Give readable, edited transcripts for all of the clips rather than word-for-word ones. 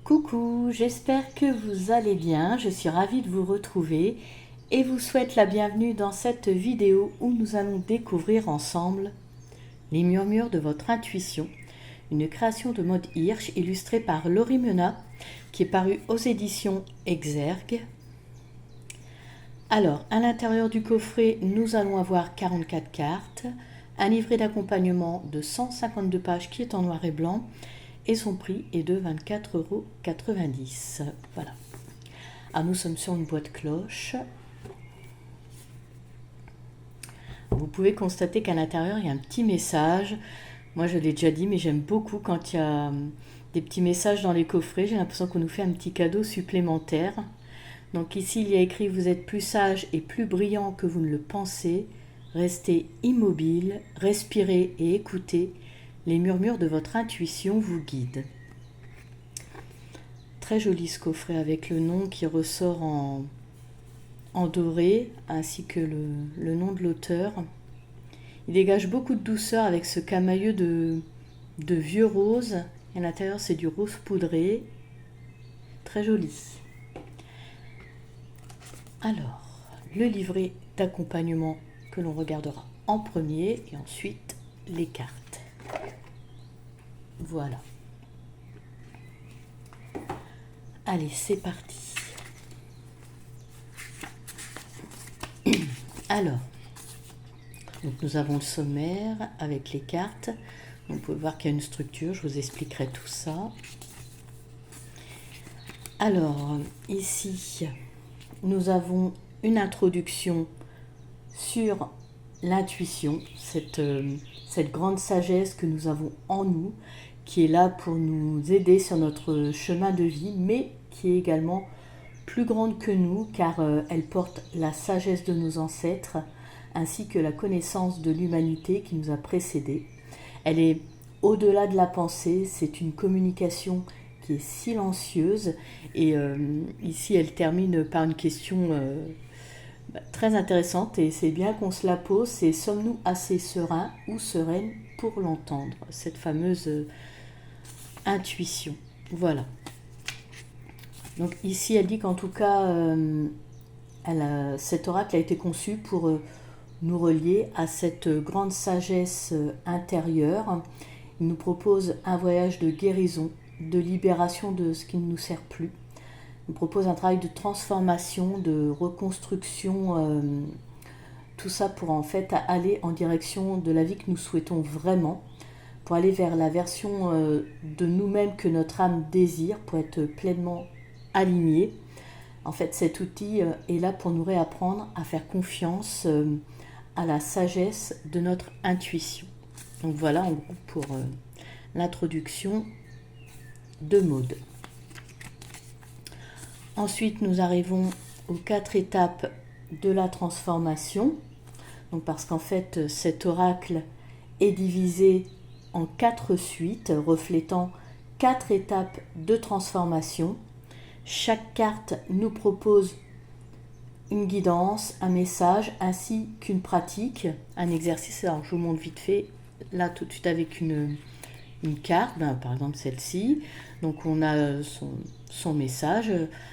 Coucou, j'espère que vous allez bien, je suis ravie de vous retrouver et vous souhaite la bienvenue dans cette vidéo où nous allons découvrir ensemble les murmures de votre intuition, une création de Maud Hirsch illustrée par Laurie Menat qui est parue aux éditions Exergue. Alors, à l'intérieur du coffret, nous allons avoir 44 cartes, un livret d'accompagnement de 152 pages qui est en noir et blanc, et son prix est de 24,90 €. Voilà. Alors nous sommes sur une boîte cloche. Vous pouvez constater qu'à l'intérieur, il y a un petit message. Moi, je l'ai déjà dit, mais j'aime beaucoup quand il y a des petits messages dans les coffrets. J'ai l'impression qu'on nous fait un petit cadeau supplémentaire. Donc ici, il y a écrit « Vous êtes plus sage et plus brillant que vous ne le pensez. Restez immobile, respirez et écoutez. Les murmures de votre intuition vous guident. » Très joli ce coffret avec le nom qui ressort en doré, ainsi que le nom de l'auteur. Il dégage beaucoup de douceur avec ce camailleux de vieux rose. Et à l'intérieur, c'est du rose poudré. Très joli. Alors, le livret d'accompagnement que l'on regardera en premier et ensuite les cartes. Voilà. Allez, c'est parti. Alors, donc nous avons le sommaire avec les cartes. Donc, vous pouvez voir qu'il y a une structure, je vous expliquerai tout ça. Alors, ici, nous avons une introduction sur l'intuition, cette grande sagesse que nous avons en nous, qui est là pour nous aider sur notre chemin de vie, mais qui est également plus grande que nous, car elle porte la sagesse de nos ancêtres, ainsi que la connaissance de l'humanité qui nous a précédés. Elle est au-delà de la pensée, c'est une communication qui est silencieuse, et ici elle termine par une question très intéressante, et c'est bien qu'on se la pose, c'est « Sommes-nous assez sereins ou sereines pour l'entendre ?» Cette fameuse intuition. Voilà. Donc ici, elle dit qu'en tout cas, cet oracle a été conçu pour nous relier à cette grande sagesse intérieure. Il nous propose un voyage de guérison, de libération de ce qui ne nous sert plus. Il nous propose un travail de transformation, de reconstruction, tout ça pour en fait aller en direction de la vie que nous souhaitons vraiment, pour aller vers la version de nous-mêmes que notre âme désire, pour être pleinement alignée. En fait, cet outil est là pour nous réapprendre à faire confiance à la sagesse de notre intuition. Donc voilà en gros pour l'introduction de Maud. Ensuite, nous arrivons aux 4 étapes de la transformation. Donc parce qu'en fait, cet oracle est divisé en 4 suites, reflétant 4 étapes de transformation. Chaque carte nous propose une guidance, un message, ainsi qu'une pratique, un exercice. Alors je vous montre vite fait, là tout de suite avec une carte, par exemple celle-ci. Donc on a son message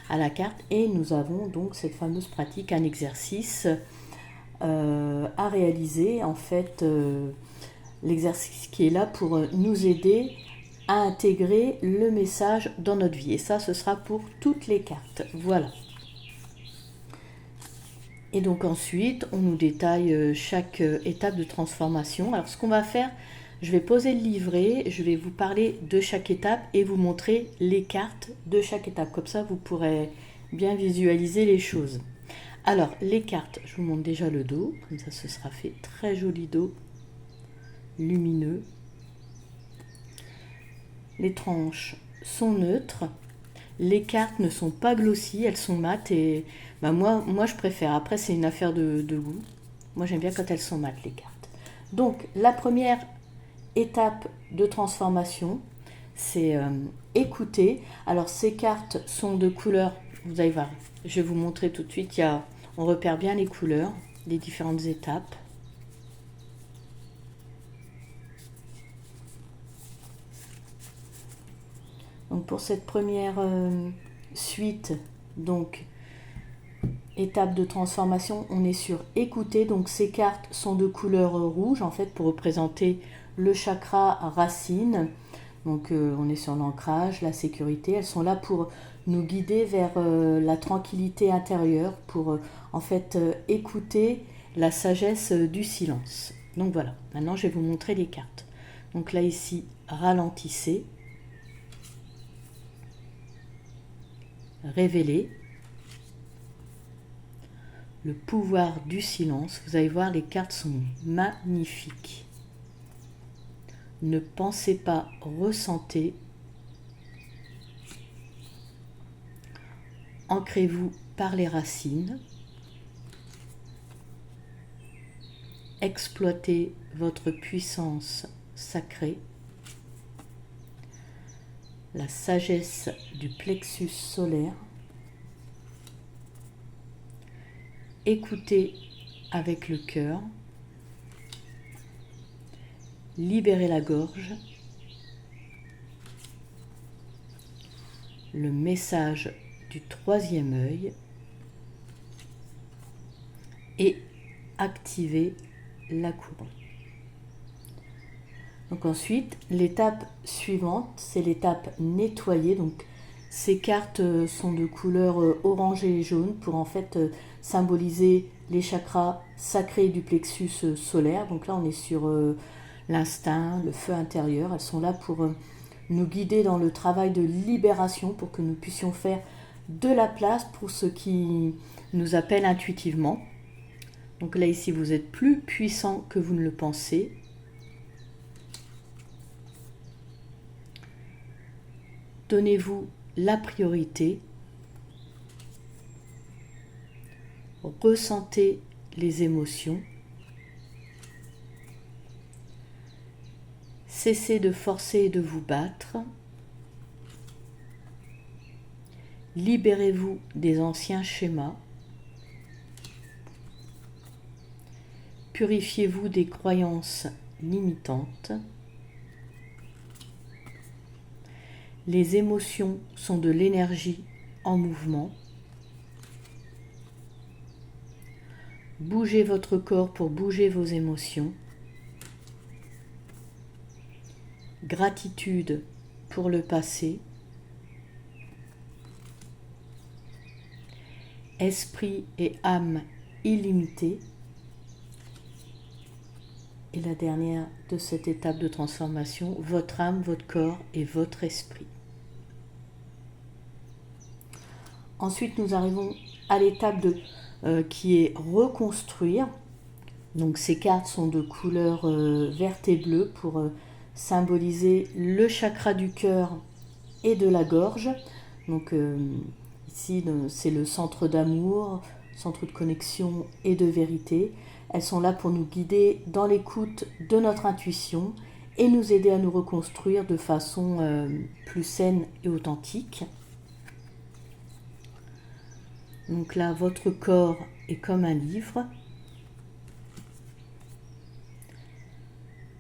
à la carte, et nous avons donc cette fameuse pratique, un exercice à réaliser. En fait, l'exercice qui est là pour nous aider à intégrer le message dans notre vie. Et ça, ce sera pour toutes les cartes. Voilà. Et donc ensuite, on nous détaille chaque étape de transformation. Alors ce qu'on va faire, je vais poser le livret, je vais vous parler de chaque étape et vous montrer les cartes de chaque étape. Comme ça, vous pourrez bien visualiser les choses. Alors, les cartes, je vous montre déjà le dos. Comme ça, ce sera fait. Très joli dos, lumineux. Les tranches sont neutres. Les cartes ne sont pas glossy, elles sont mates, et moi je préfère. Après, c'est une affaire de goût. Moi, j'aime bien quand elles sont mates, les cartes. Donc, la première étape de transformation, c'est écouter. Alors, ces cartes sont de couleurs, vous allez voir, je vais vous montrer tout de suite. On repère bien les couleurs, les différentes étapes. Donc pour cette première suite, donc étape de transformation, on est sur écouter. Donc ces cartes sont de couleur rouge en fait pour représenter le chakra racine. Donc on est sur l'ancrage, la sécurité. Elles sont là pour nous guider vers la tranquillité intérieure, pour en fait écouter la sagesse du silence. Donc voilà, maintenant je vais vous montrer les cartes. Donc là ici, ralentissez, révélez, le pouvoir du silence. Vous allez voir, les cartes sont magnifiques. Ne pensez pas, ressentez. Ancrez-vous par les racines. Exploitez votre puissance sacrée. La sagesse du plexus solaire. Écoutez avec le cœur. Libérez la gorge. Le message du troisième œil. Et activez la couronne. Donc ensuite, l'étape suivante, c'est l'étape nettoyer. Donc ces cartes sont de couleur orangée et jaune pour en fait symboliser les chakras sacrés du plexus solaire. Donc là, on est sur l'instinct, le feu intérieur. Elles sont là pour nous guider dans le travail de libération, pour que nous puissions faire de la place pour ce qui nous appelle intuitivement. Donc là, ici, vous êtes plus puissant que vous ne le pensez. Donnez-vous la priorité. Ressentez les émotions. Cessez de forcer et de vous battre. Libérez-vous des anciens schémas. Purifiez-vous des croyances limitantes. Les émotions sont de l'énergie en mouvement. Bougez votre corps pour bouger vos émotions. Gratitude pour le passé. Esprit et âme illimitée. Et la dernière de cette étape de transformation, votre âme, votre corps et votre esprit. Ensuite, nous arrivons à l'étape qui est reconstruire. Donc ces cartes sont de couleur verte et bleue pour symboliser le chakra du cœur et de la gorge. Donc ici, c'est le centre d'amour, centre de connexion et de vérité. Elles sont là pour nous guider dans l'écoute de notre intuition et nous aider à nous reconstruire de façon plus saine et authentique. Donc là, votre corps est comme un livre.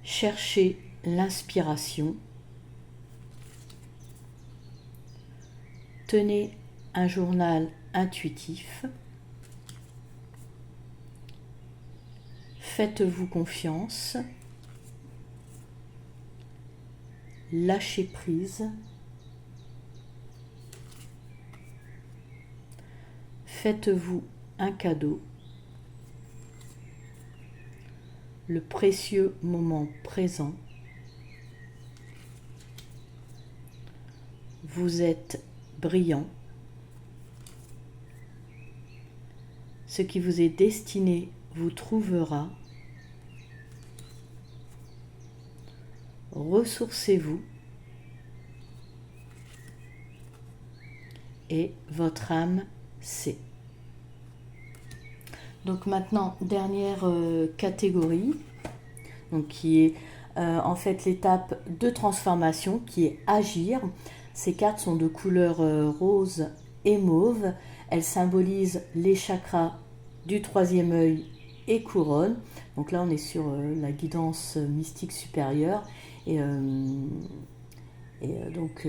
Cherchez l'inspiration. Tenez un journal intuitif. Faites-vous confiance. Lâchez prise. Faites-vous un cadeau. Le précieux moment présent. Vous êtes brillant. Ce qui vous est destiné vous trouvera. Ressourcez-vous et votre âme sait. Donc maintenant, dernière catégorie, donc qui est en fait l'étape de transformation, qui est agir. Ces cartes sont de couleur rose et mauve. Elles symbolisent les chakras du troisième œil et couronne. Donc là, on est sur la guidance mystique supérieure. Et et donc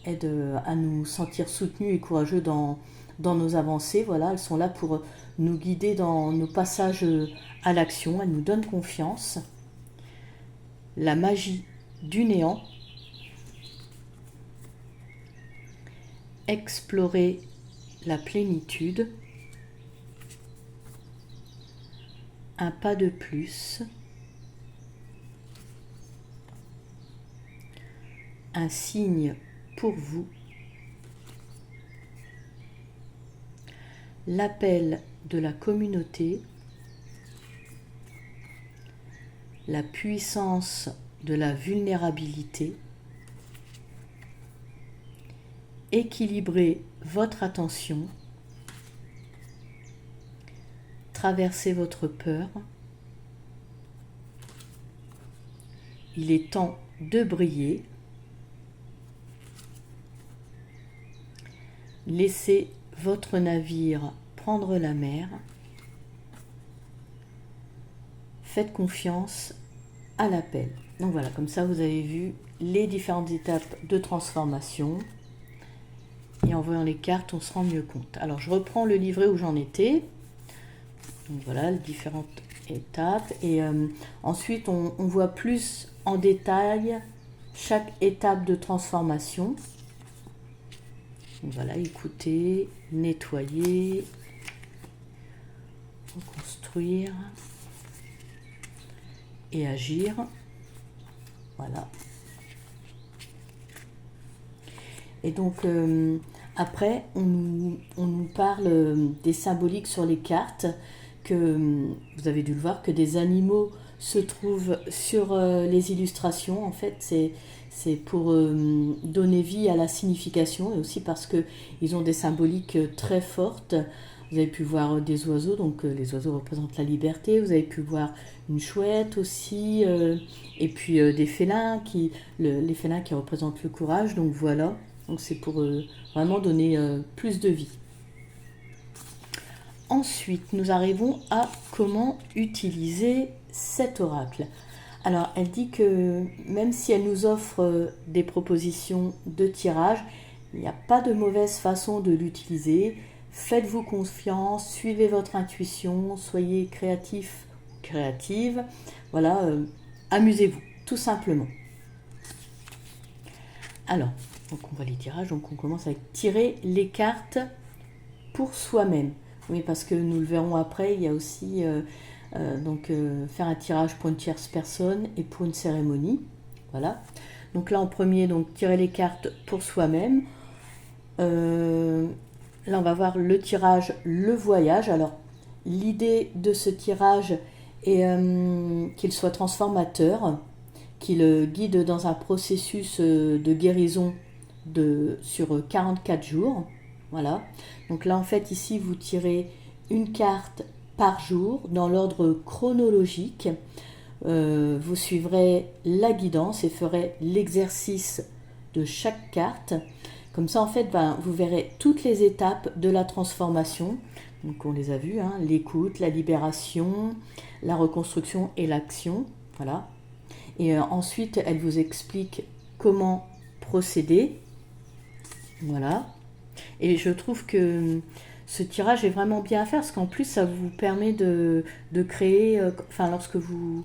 aident à nous sentir soutenus et courageux dans nos avancées. Voilà, elles sont là pour nous guider dans nos passages à l'action, elles nous donnent confiance. La magie du néant, explorer la plénitude, un pas de plus, un signe pour vous, l'appel de la communauté, la puissance de la vulnérabilité, équilibrez votre attention, traversez votre peur, il est temps de briller, laissez votre navire prendre la mer, faites confiance à l'appel. Donc voilà, comme ça vous avez vu les différentes étapes de transformation. Et en voyant les cartes, on se rend mieux compte. Alors je reprends le livret où j'en étais. Donc voilà, les différentes étapes. Et ensuite, on voit plus en détail chaque étape de transformation. Donc voilà, écouter, nettoyer, reconstruire et agir. Voilà. Et donc après, on nous parle des symboliques sur les cartes, que vous avez dû le voir, que des animaux se trouvent sur les illustrations. En fait, c'est pour donner vie à la signification, et aussi parce qu'ils ont des symboliques très fortes. Vous avez pu voir des oiseaux, donc les oiseaux représentent la liberté. Vous avez pu voir une chouette aussi, et puis des félins, les félins qui représentent le courage. Donc voilà, donc c'est pour vraiment donner plus de vie. Ensuite, nous arrivons à comment utiliser cet oracle. Alors, elle dit que même si elle nous offre des propositions de tirage, il n'y a pas de mauvaise façon de l'utiliser. Faites-vous confiance, suivez votre intuition, soyez créatif, créative. Voilà, amusez-vous, tout simplement. Alors, donc on voit les tirages, donc on commence avec tirer les cartes pour soi-même. Oui, parce que nous le verrons après, il y a aussi faire un tirage pour une tierce personne et pour une cérémonie. Voilà. Donc là en premier, donc tirer les cartes pour soi-même. Là on va voir le tirage, le voyage. Alors l'idée de ce tirage est qu'il soit transformateur, qu'il guide dans un processus de guérison sur 44 jours. Voilà. Donc là, en fait, ici, vous tirez une carte par jour dans l'ordre chronologique. Vous suivrez la guidance et ferez l'exercice de chaque carte. Comme ça, en fait, vous verrez toutes les étapes de la transformation. Donc, on les a vues, hein, l'écoute, la libération, la reconstruction et l'action. Voilà. Et ensuite, elle vous explique comment procéder. Voilà. Et je trouve que ce tirage est vraiment bien à faire, parce qu'en plus ça vous permet de créer, lorsque vous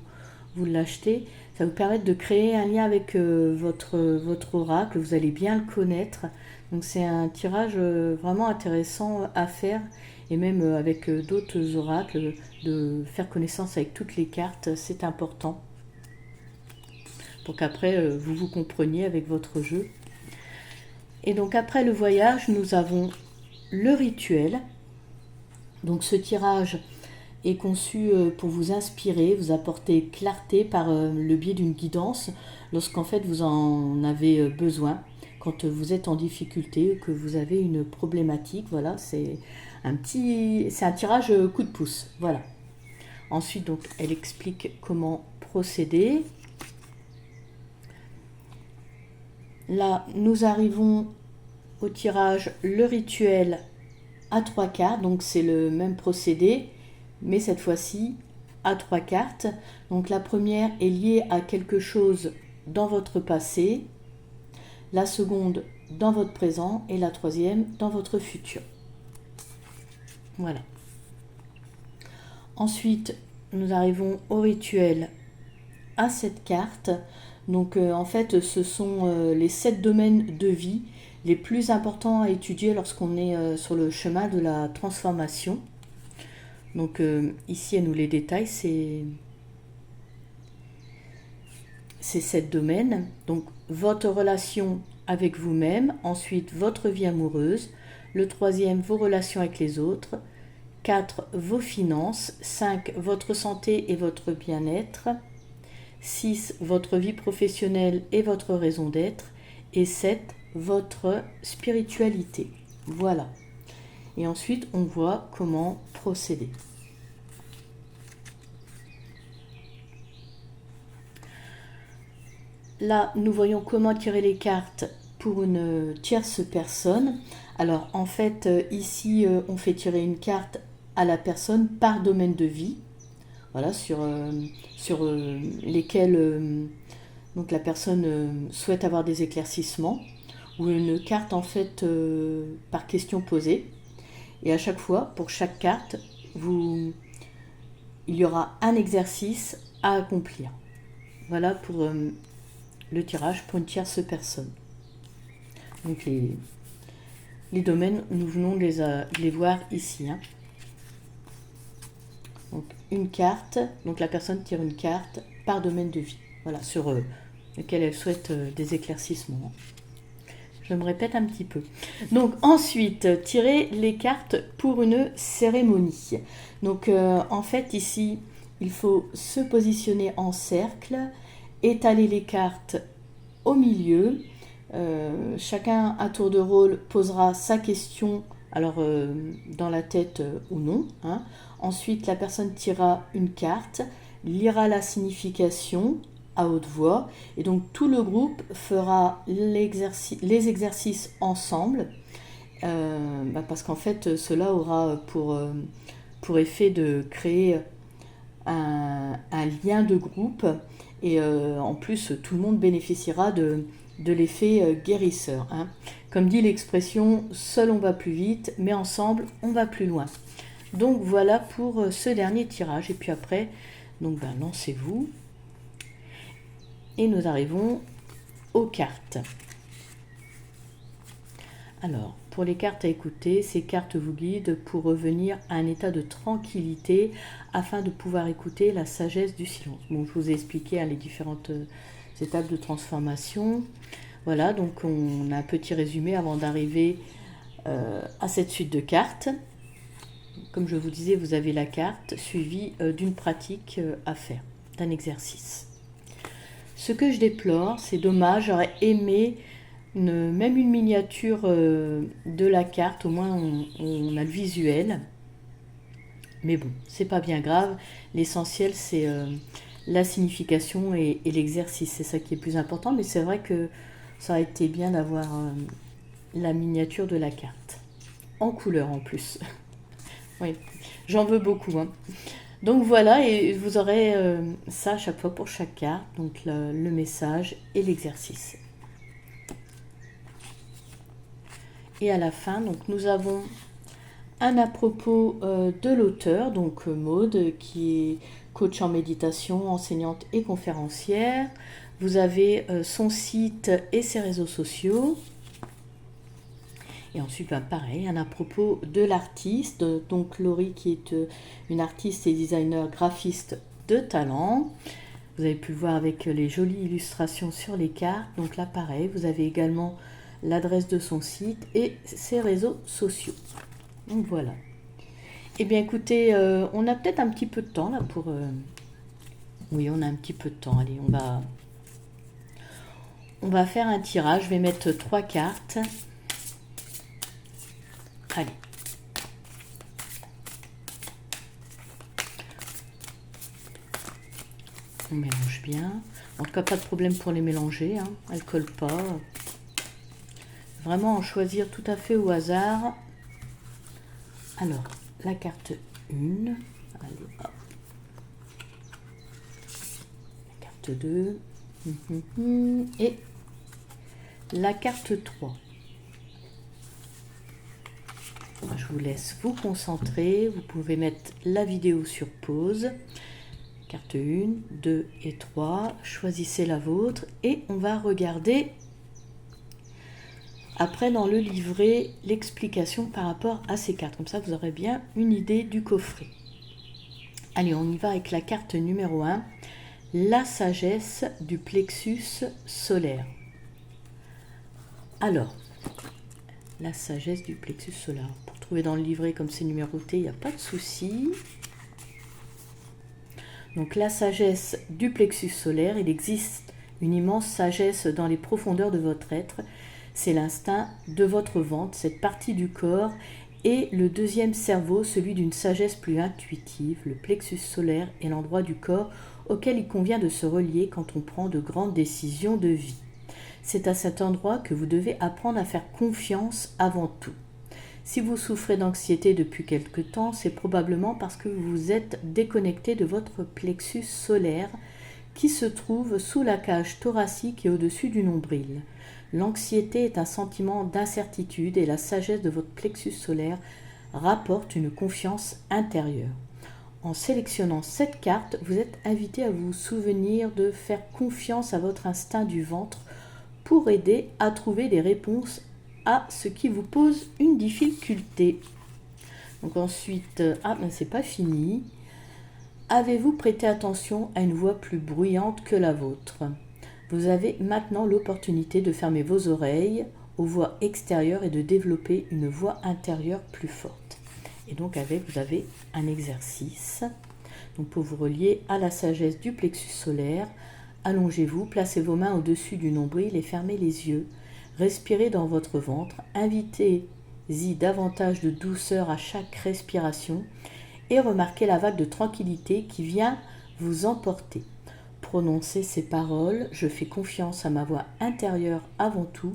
l'achetez, ça vous permet de créer un lien avec votre oracle, vous allez bien le connaître. Donc c'est un tirage vraiment intéressant à faire, et même avec d'autres oracles, de faire connaissance avec toutes les cartes, c'est important. Pour qu'après vous compreniez avec votre jeu. Et donc après le voyage, nous avons le rituel. Donc ce tirage est conçu pour vous inspirer, vous apporter clarté par le biais d'une guidance lorsqu'en fait vous en avez besoin, quand vous êtes en difficulté, que vous avez une problématique. Voilà, c'est un tirage coup de pouce. Voilà. Ensuite, donc, elle explique comment procéder. Là, nous arrivons au tirage, le rituel à 3 cartes. Donc, c'est le même procédé, mais cette fois-ci à 3 cartes. Donc, la première est liée à quelque chose dans votre passé. la seconde dans votre présent et la troisième dans votre futur. Voilà. Ensuite, nous arrivons au rituel à cette carte. Donc en fait, ce sont les 7 domaines de vie les plus importants à étudier lorsqu'on est sur le chemin de la transformation. Donc ici, elle nous les détaille, ces 7 domaines. Donc votre relation avec vous-même, ensuite votre vie amoureuse, le troisième, vos relations avec les autres, 4, vos finances, 5, votre santé et votre bien-être, 6, votre vie professionnelle et votre raison d'être, et 7, votre spiritualité. Voilà. Et ensuite, on voit comment procéder. Là, nous voyons comment tirer les cartes pour une tierce personne. Alors, en fait, ici, on fait tirer une carte à la personne par domaine de vie. Voilà, sur lesquels donc la personne souhaite avoir des éclaircissements, ou une carte en fait par question posée. Et à chaque fois, pour chaque carte, il y aura un exercice à accomplir. Voilà pour le tirage pour une tierce personne. Donc les domaines, nous venons de les voir ici. Hein. Donc une carte, donc la personne tire une carte par domaine de vie, voilà, sur lequel elle souhaite des éclaircissements. Je me répète un petit peu. Donc ensuite, tirer les cartes pour une cérémonie. Donc en fait ici, il faut se positionner en cercle, étaler les cartes au milieu. Chacun à tour de rôle posera sa question, alors dans la tête ou non. Hein. Ensuite, la personne tirera une carte, lira la signification à haute voix, et donc tout le groupe fera les exercices ensemble, parce qu'en fait, cela aura pour effet de créer un lien de groupe, et en plus, tout le monde bénéficiera de l'effet guérisseur. Hein. Comme dit l'expression, seul on va plus vite, mais ensemble on va plus loin. Donc voilà pour ce dernier tirage. Et puis après, donc lancez-vous. Et nous arrivons aux cartes. Alors, pour les cartes à écouter, ces cartes vous guident pour revenir à un état de tranquillité afin de pouvoir écouter la sagesse du silence. Bon, je vous ai expliqué les différentes étapes de transformation. Voilà, donc on a un petit résumé avant d'arriver à cette suite de cartes. Comme je vous disais, vous avez la carte suivie d'une pratique à faire, d'un exercice. Ce que je déplore, c'est dommage, j'aurais aimé même une miniature de la carte, au moins on a le visuel. Mais bon, c'est pas bien grave, l'essentiel c'est la signification et l'exercice, c'est ça qui est plus important, mais c'est vrai que ça aurait été bien d'avoir la miniature de la carte, en couleur en plus. Oui, j'en veux beaucoup. Hein. Donc voilà, et vous aurez ça à chaque fois pour chaque carte, donc le message et l'exercice. Et à la fin, donc nous avons un à propos de l'auteur, donc Maude, qui est coach en méditation, enseignante et conférencière. Vous avez son site et ses réseaux sociaux. Et ensuite, pareil, un à propos de l'artiste, donc Laurie qui est une artiste et designer graphiste de talent. Vous avez pu le voir avec les jolies illustrations sur les cartes. Donc là, pareil, vous avez également l'adresse de son site et ses réseaux sociaux. Donc voilà. Eh bien écoutez, on a peut-être un petit peu de temps là pour... Oui, on a un petit peu de temps. Allez, on va faire un tirage. Je vais mettre 3 cartes. Allez. On mélange bien. En tout cas, pas de problème pour les mélanger. Hein. Elles ne collent pas. Vraiment en choisir tout à fait au hasard. Alors, la carte 1. Allez, hop. La carte 2. Et la carte 3. Je vous laisse vous concentrer. Vous pouvez mettre la vidéo sur pause. Carte 1, 2 et 3. Choisissez la vôtre et on va regarder après dans le livret l'explication par rapport à ces cartes. Comme ça, vous aurez bien une idée du coffret. Allez, on y va avec la carte numéro 1. La sagesse du plexus solaire. Alors, la sagesse du plexus solaire. Pour trouver dans le livret comme c'est numéroté, il n'y a pas de souci. Donc la sagesse du plexus solaire, il existe une immense sagesse dans les profondeurs de votre être. C'est l'instinct de votre ventre, cette partie du corps, et le deuxième cerveau, celui d'une sagesse plus intuitive. Le plexus solaire est l'endroit du corps auquel il convient de se relier quand on prend de grandes décisions de vie. C'est à cet endroit que vous devez apprendre à faire confiance avant tout. Si vous souffrez d'anxiété depuis quelque temps, c'est probablement parce que vous vous êtes déconnecté de votre plexus solaire qui se trouve sous la cage thoracique et au-dessus du nombril. L'anxiété est un sentiment d'incertitude et la sagesse de votre plexus solaire rapporte une confiance intérieure. En sélectionnant cette carte, vous êtes invité à vous souvenir de faire confiance à votre instinct du ventre pour aider à trouver des réponses à ce qui vous pose une difficulté. Donc ensuite, mais c'est pas fini. Avez-vous prêté attention à une voix plus bruyante que la vôtre? Vous avez maintenant l'opportunité de fermer vos oreilles aux voix extérieures et de développer une voix intérieure plus forte. Et donc vous avez un exercice. Donc pour vous relier à la sagesse du plexus solaire, allongez-vous, placez vos mains au-dessus du nombril et fermez les yeux. Respirez dans votre ventre, invitez-y davantage de douceur à chaque respiration et remarquez la vague de tranquillité qui vient vous emporter. Prononcez ces paroles, je fais confiance à ma voix intérieure avant tout.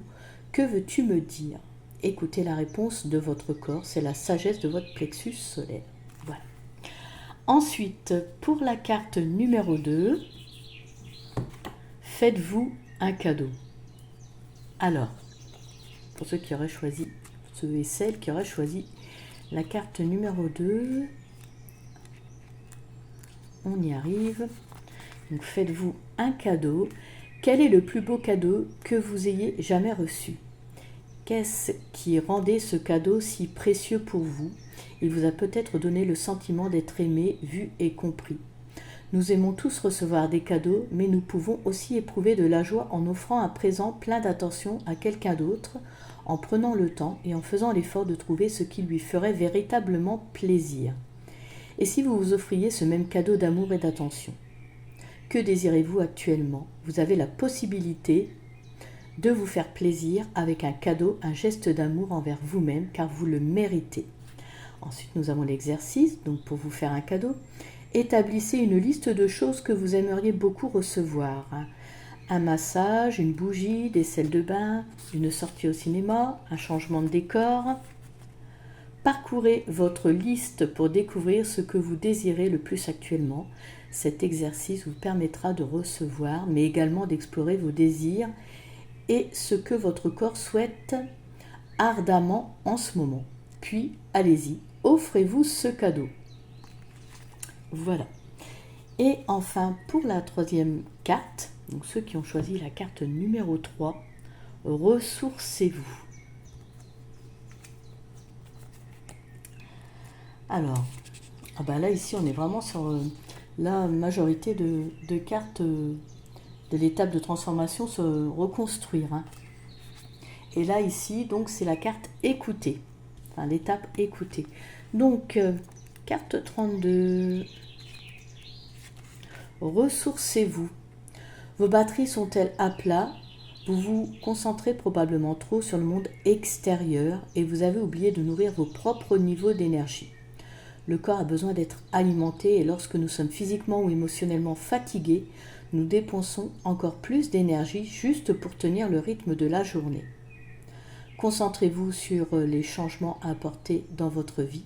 Que veux-tu me dire? Écoutez la réponse de votre corps, c'est la sagesse de votre plexus solaire. Voilà. Ensuite, pour la carte numéro 2, faites-vous un cadeau. Alors, pour ceux qui auraient choisi, ceux et celles qui auraient choisi la carte numéro 2, on y arrive. Donc faites-vous un cadeau. Quel est le plus beau cadeau que vous ayez jamais reçu? Qu'est-ce qui rendait ce cadeau si précieux pour vous? Il vous a peut-être donné le sentiment d'être aimé, vu et compris. Nous aimons tous recevoir des cadeaux, mais nous pouvons aussi éprouver de la joie en offrant un présent plein d'attention à quelqu'un d'autre, en prenant le temps et en faisant l'effort de trouver ce qui lui ferait véritablement plaisir. Et si vous vous offriez ce même cadeau d'amour et d'attention? Que désirez-vous actuellement? Vous avez la possibilité de vous faire plaisir avec un cadeau, un geste d'amour envers vous-même, car vous le méritez. Ensuite, nous avons l'exercice, donc pour vous faire un cadeau, établissez une liste de choses que vous aimeriez beaucoup recevoir. Un massage, une bougie, des sels de bain, une sortie au cinéma, un changement de décor. Parcourez votre liste pour découvrir ce que vous désirez le plus actuellement. Cet exercice vous permettra de recevoir, mais également d'explorer vos désirs et ce que votre corps souhaite ardemment en ce moment. Puis, allez-y, offrez-vous ce cadeau. Voilà. Et enfin, pour la troisième carte, donc ceux qui ont choisi la carte numéro 3, ressourcez-vous. Alors, là ici on est vraiment sur la majorité de cartes de l'étape de transformation, se reconstruire. Et là ici, donc c'est la carte écouter, enfin l'étape écouter. Donc, carte 32, ressourcez-vous. Vos batteries sont-elles à plat? Vous vous concentrez probablement trop sur le monde extérieur et vous avez oublié de nourrir vos propres niveaux d'énergie. Le corps a besoin d'être alimenté et lorsque nous sommes physiquement ou émotionnellement fatigués, nous dépensons encore plus d'énergie juste pour tenir le rythme de la journée. Concentrez-vous sur les changements à apporter dans votre vie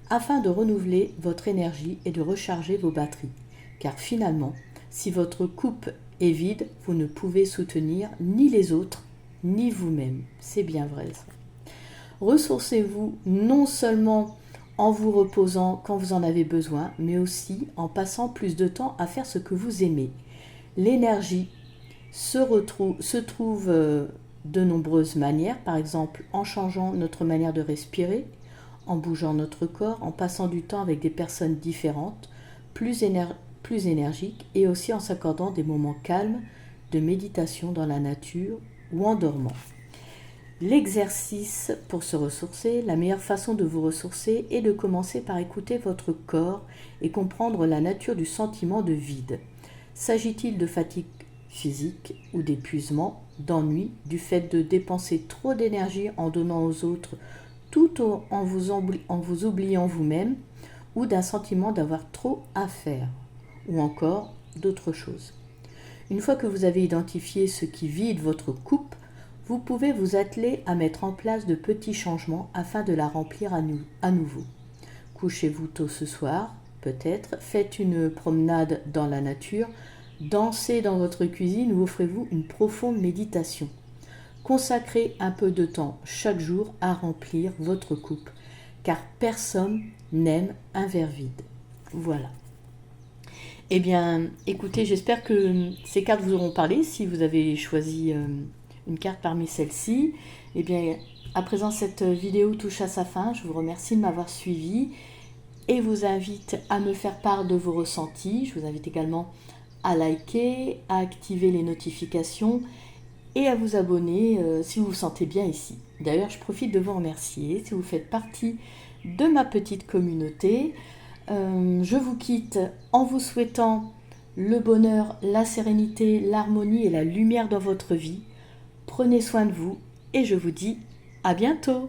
afin de renouveler votre énergie et de recharger vos batteries. Car finalement, si votre coupe est vide, vous ne pouvez soutenir ni les autres ni vous-même. C'est bien vrai ça. Ressourcez-vous non seulement en vous reposant quand vous en avez besoin, mais aussi en passant plus de temps à faire ce que vous aimez. L'énergie se trouve de nombreuses manières, par exemple en changeant notre manière de respirer, en bougeant notre corps, en passant du temps avec des personnes différentes, plus énergiques, et aussi en s'accordant des moments calmes de méditation dans la nature ou en dormant. L'exercice pour se ressourcer, la meilleure façon de vous ressourcer est de commencer par écouter votre corps et comprendre la nature du sentiment de vide. S'agit-il de fatigue physique ou d'épuisement, d'ennui, du fait de dépenser trop d'énergie en donnant aux autres tout en vous oubliant vous-même, ou d'un sentiment d'avoir trop à faire, ou encore d'autres choses. Une fois que vous avez identifié ce qui vide votre coupe, vous pouvez vous atteler à mettre en place de petits changements afin de la remplir à nouveau. Couchez-vous tôt ce soir, peut-être, faites une promenade dans la nature, dansez dans votre cuisine ou offrez-vous une profonde méditation. Consacrez un peu de temps chaque jour à remplir votre coupe, car personne n'aime un verre vide. Voilà. Eh bien, écoutez, j'espère que ces cartes vous auront parlé. Si vous avez choisi une carte parmi celles-ci, eh bien, à présent, cette vidéo touche à sa fin. Je vous remercie de m'avoir suivi et vous invite à me faire part de vos ressentis. Je vous invite également à liker, à activer les notifications et à vous abonner si vous vous sentez bien ici. D'ailleurs, je profite de vous remercier si vous faites partie de ma petite communauté. Je vous quitte en vous souhaitant le bonheur, la sérénité, l'harmonie et la lumière dans votre vie. Prenez soin de vous et je vous dis à bientôt.